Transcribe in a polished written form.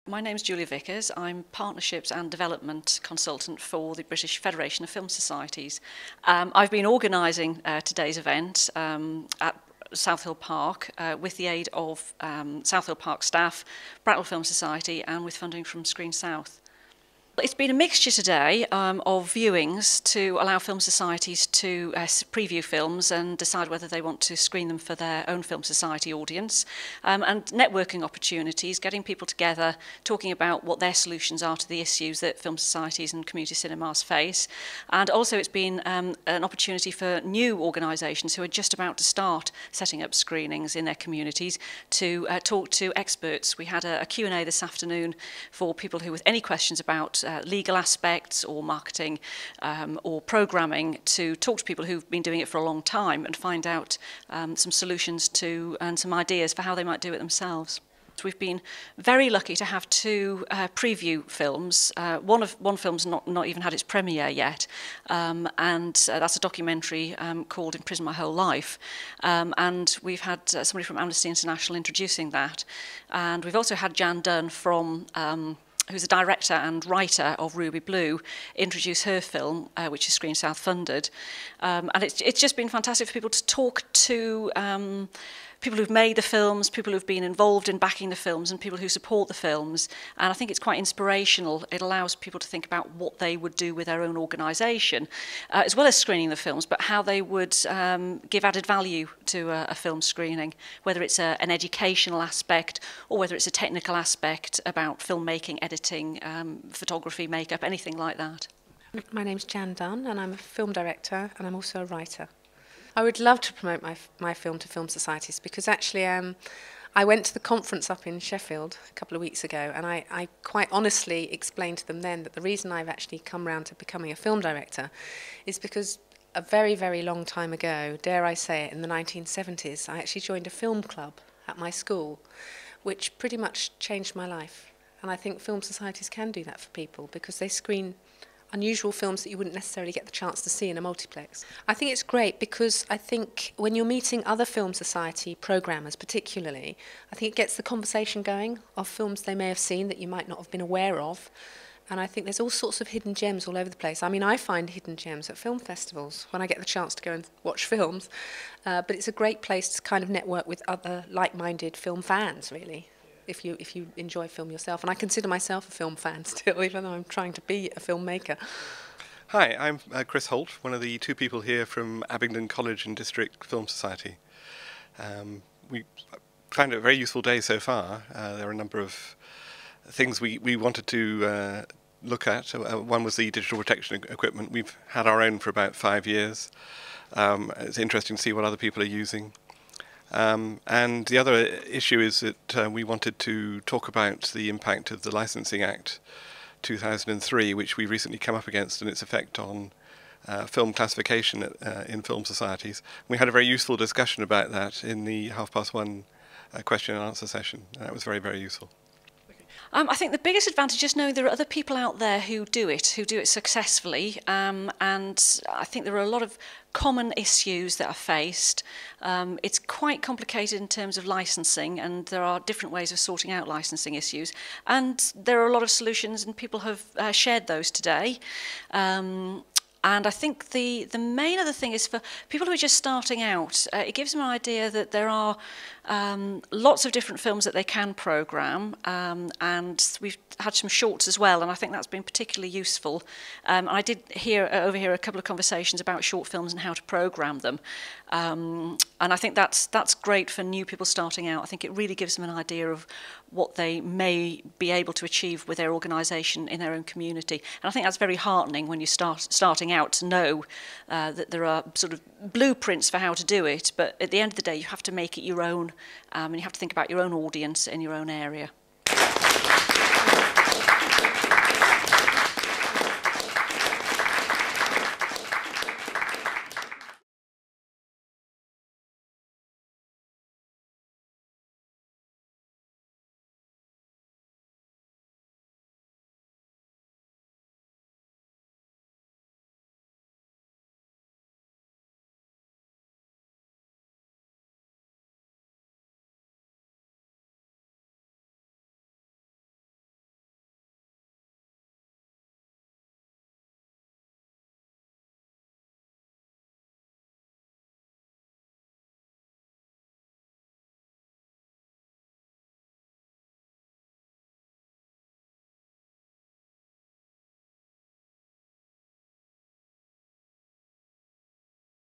My name's Julia Vickers. I'm Partnerships and Development Consultant for the British Federation of Film Societies. I've been organising today's event at South Hill Park with the aid of South Hill Park staff, Bracknell Film Society and with funding from Screen South. It's been a mixture today of viewings to allow film societies to preview films and decide whether they want to screen them for their own film society audience, and networking opportunities, getting people together, talking about what their solutions are to the issues that film societies and community cinemas face. And also it's been an opportunity for new organisations who are just about to start setting up screenings in their communities to talk to experts. We had a Q&A this afternoon for people who with any questions about legal aspects or marketing or programming, to talk to people who've been doing it for a long time and find out some solutions to and some ideas for how they might do it themselves. We've been very lucky to have two preview films. One film's not even had its premiere yet, and that's a documentary called In Prison My Whole Life. And we've had somebody from Amnesty International introducing that. And we've also had Jan Dunn from who's a director and writer of Ruby Blue, introduce her film, which is Screen South funded. And it's just been fantastic for people to talk to people who've made the films, people who've been involved in backing the films, and people who support the films. And I think it's quite inspirational. It allows people to think about what they would do with their own organisation, as well as screening the films, but how they would give added value to a film screening, whether it's an educational aspect or whether it's a technical aspect about filmmaking, editing, photography, makeup, anything like that. My name's Jan Dunn and I'm a film director and I'm also a writer. I would love to promote my film to film societies because actually I went to the conference up in Sheffield a couple of weeks ago and I quite honestly explained to them then that the reason I've actually come round to becoming a film director is because a very, very long time ago, dare I say it, in the 1970s, I actually joined a film club at my school, which pretty much changed my life. And I think film societies can do that for people because they screen unusual films that you wouldn't necessarily get the chance to see in a multiplex. I think it's great because I think when you're meeting other film society programmers particularly, I think it gets the conversation going of films they may have seen that you might not have been aware of. And I think there's all sorts of hidden gems all over the place. I mean, I find hidden gems at film festivals when I get the chance to go and watch films. But it's a great place to kind of network with other like-minded film fans, really. If you enjoy film yourself. And I consider myself a film fan still, even though I'm trying to be a filmmaker. Hi, I'm Chris Holt, one of the two people here from Abingdon College and District Film Society. We found it a very useful day so far. There are a number of things we wanted to look at. One was the digital protection equipment. We've had our own for about 5 years. It's interesting to see what other people are using. And the other issue is that we wanted to talk about the impact of the Licensing Act 2003, which we recently come up against, and its effect on film classification in film societies. We had a very useful discussion about that in the 1:30 question and answer session. That was very, very useful. I think the biggest advantage is knowing there are other people out there who do it successfully, and I think there are a lot of common issues that are faced. It's quite complicated in terms of licensing, and there are different ways of sorting out licensing issues, and there are a lot of solutions, and people have shared those today. And I think the main other thing is for people who are just starting out, it gives them an idea that there are lots of different films that they can programme, and we've had some shorts as well, and I think that's been particularly useful. I did overhear a couple of conversations about short films and how to programme them, and I think that's great for new people starting out. I think it really gives them an idea of what they may be able to achieve with their organisation in their own community. And I think that's very heartening when you're starting out to know that there are sort of blueprints for how to do it, but at the end of the day you have to make it your own, and you have to think about your own audience in your own area.